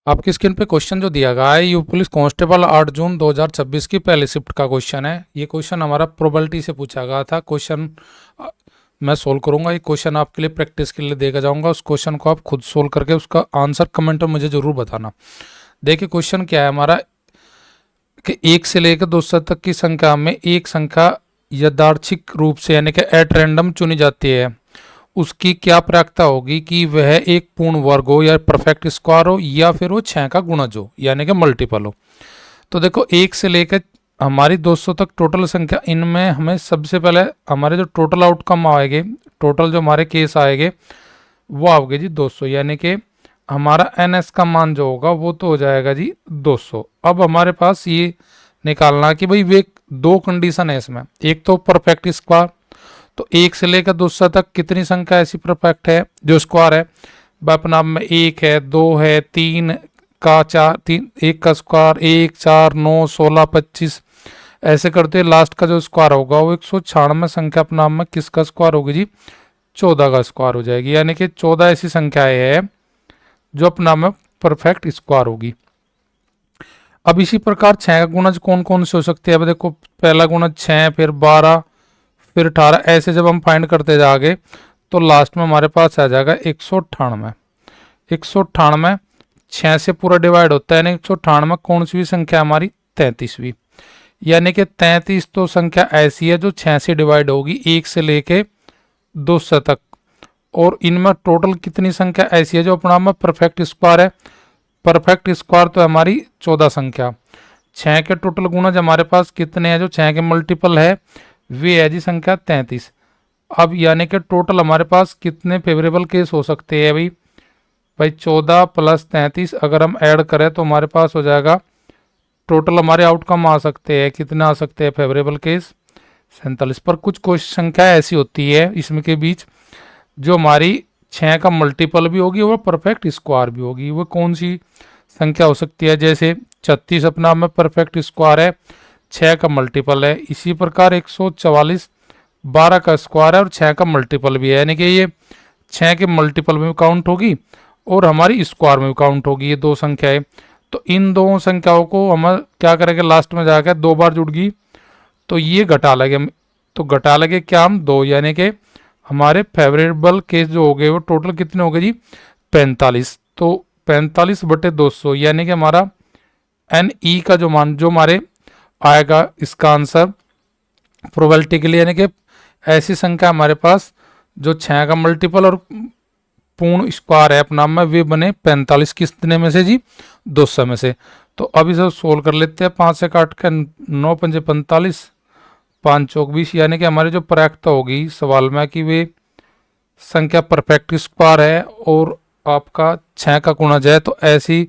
आपकी स्क्रीन पे क्वेश्चन जो दिया गया है, यू पुलिस कांस्टेबल 8 जून 2026 की पहली शिफ्ट का क्वेश्चन है। ये क्वेश्चन हमारा प्रोबेबिलिटी से पूछा गया था। क्वेश्चन मैं सोल्व करूंगा। ये क्वेश्चन आपके लिए प्रैक्टिस के लिए देकर जाऊंगा। उस क्वेश्चन को आप खुद सोल्व करके उसका आंसर कमेंट में मुझे जरूर बताना। देखिए क्वेश्चन क्या है हमारा कि 1 से लेकर 200 तक की संख्या में एक संख्या यादृच्छिक रूप से यानी कि एट रैंडम चुनी जाती है, उसकी क्या प्रायिकता होगी कि वह एक पूर्ण वर्ग हो या परफेक्ट स्क्वायर हो या फिर वो 6 का गुणज हो यानी कि मल्टीपल हो। तो देखो 1 से लेकर हमारी 200 तक टोटल संख्या, इनमें हमें सबसे पहले हमारे जो टोटल आउटकम आएंगे, टोटल जो हमारे केस आएंगे वो आओगे जी 200, यानी कि हमारा एन एस का मान जो होगा वो तो हो जाएगा जी 200। अब हमारे पास ये निकालना कि भाई वे दो कंडीशन है इसमें, एक तो परफेक्ट स्क्वायर, तो 1 से लेकर 200 तक कितनी संख्या ऐसी परफेक्ट है जो स्क्वायर है, अपना में 1 है, 2 है, 3 का 4, 3 1 का स्क्वायर 1, 4, 9, 16, 25 ऐसे करते लास्ट का जो स्क्वायर होगा वो 196 संख्या अपना में किसका स्क्वायर होगी जी 14 का स्क्वायर हो जाएगी, यानी कि 14 ऐसी संख्याएं है जो अपना में परफेक्ट स्क्वायर होगी। अब इसी प्रकार 6 का गुणज कौन कौन से हो सकते हैं। अब देखो पहला गुणज 6, फिर 12, फिर 18, ऐसे जब हम फाइंड करते जाएंगे तो लास्ट में हमारे पास आ जाएगा 198। 198 6 से पूरा डिवाइड होता है, यानी 198 कौन सी भी संख्या हमारी 33वीं, यानी कि 33 तो संख्या ऐसी है जो 6 से डिवाइड होगी 1 से लेके 200 तक, और इनमें टोटल कितनी संख्या ऐसी है जो अपना में परफेक्ट स्क्वायर है। परफेक्ट स्क्वायर तो हमारी 14 संख्या, 6 के टोटल गुणज हमारे पास कितने हैं जो 6 के मल्टीपल है, वे है जी संख्या 33। अब यानी कि टोटल हमारे पास कितने फेवरेबल केस हो सकते हैं भाई 14 प्लस 33 अगर हम ऐड करें तो हमारे पास हो जाएगा, टोटल हमारे आउटकम आ सकते हैं, कितने आ सकते हैं फेवरेबल केस 47। पर कुछ संख्या ऐसी होती है इसमें के बीच जो हमारी 6 का मल्टीपल भी होगी और परफेक्ट स्क्वायर भी होगी। वो कौन सी संख्या हो सकती है, जैसे 36 अपना में परफेक्ट स्क्वायर है, 6 का मल्टीपल है। इसी प्रकार 144 12 का स्क्वायर है और 6 का मल्टीपल भी है, यानी कि ये 6 के मल्टीपल में भी काउंट होगी और हमारी स्क्वायर में भी काउंट होगी, ये दो संख्याएं। तो इन दो संख्याओं को हम क्या करेंगे, लास्ट में जाकर 2 बार जुड़ गई तो ये घटा लगे, तो घटा लगे क्या हम 2, यानी कि हमारे फेवरेबल केस जो हो गए वो टोटल कितने हो गए जी 45। तो 45/200 यानी कि हमारा एन ई का जो मान जो हमारे आएगा इसका आंसर प्रोबेबिलिटी के लिए, यानी कि ऐसी संख्या हमारे पास जो 6 का मल्टीपल और पूर्ण स्क्वायर है अपना में वे बने 45 कितने में से जी 200 में से। तो अब इसे सोल्व कर लेते हैं। 5 से काट कर 9 पंजे 45, 5 चौक 20, यानी कि हमारी जो प्रायिकता होगी सवाल में कि वे संख्या परफेक्ट स्क्वायर है और आपका 6 का गुणज है, तो ऐसी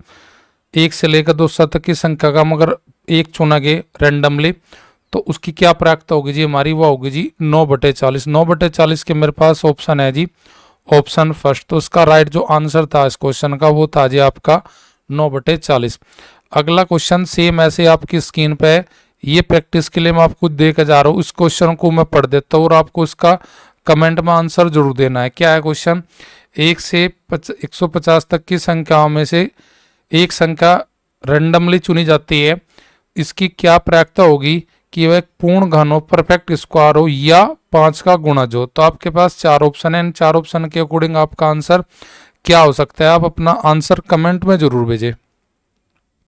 1 से लेकर 200 तक की संख्या का मगर एक चुना गए रैंडमली तो उसकी क्या प्रायिकता होगी जी हमारी, वो होगी जी 9/40। 9/40 के मेरे पास ऑप्शन है जी ऑप्शन फर्स्ट। तो उसका राइट जो आंसर था इस क्वेश्चन का वो था जी आपका 9/40। अगला क्वेश्चन सेम ऐसे आपकी स्क्रीन पे है, ये प्रैक्टिस के लिए मैं आपको दे के जा रहा हूँ। इस क्वेश्चन को मैं पढ़ देता हूँ और आपको इसका कमेंट में आंसर जरूर देना है। क्या है क्वेश्चन, 1 से 150 तक की संख्याओं में से एक संख्या रैंडमली चुनी जाती है, इसकी क्या प्रायिकता होगी कि वह एक पूर्ण घन हो, परफेक्ट स्क्वायर हो या 5 का गुणज हो। तो आपके पास 4 ऑप्शन है, इन 4 ऑप्शन के अकॉर्डिंग आपका आंसर क्या हो सकता है, आप अपना आंसर कमेंट में जरूर भेजें।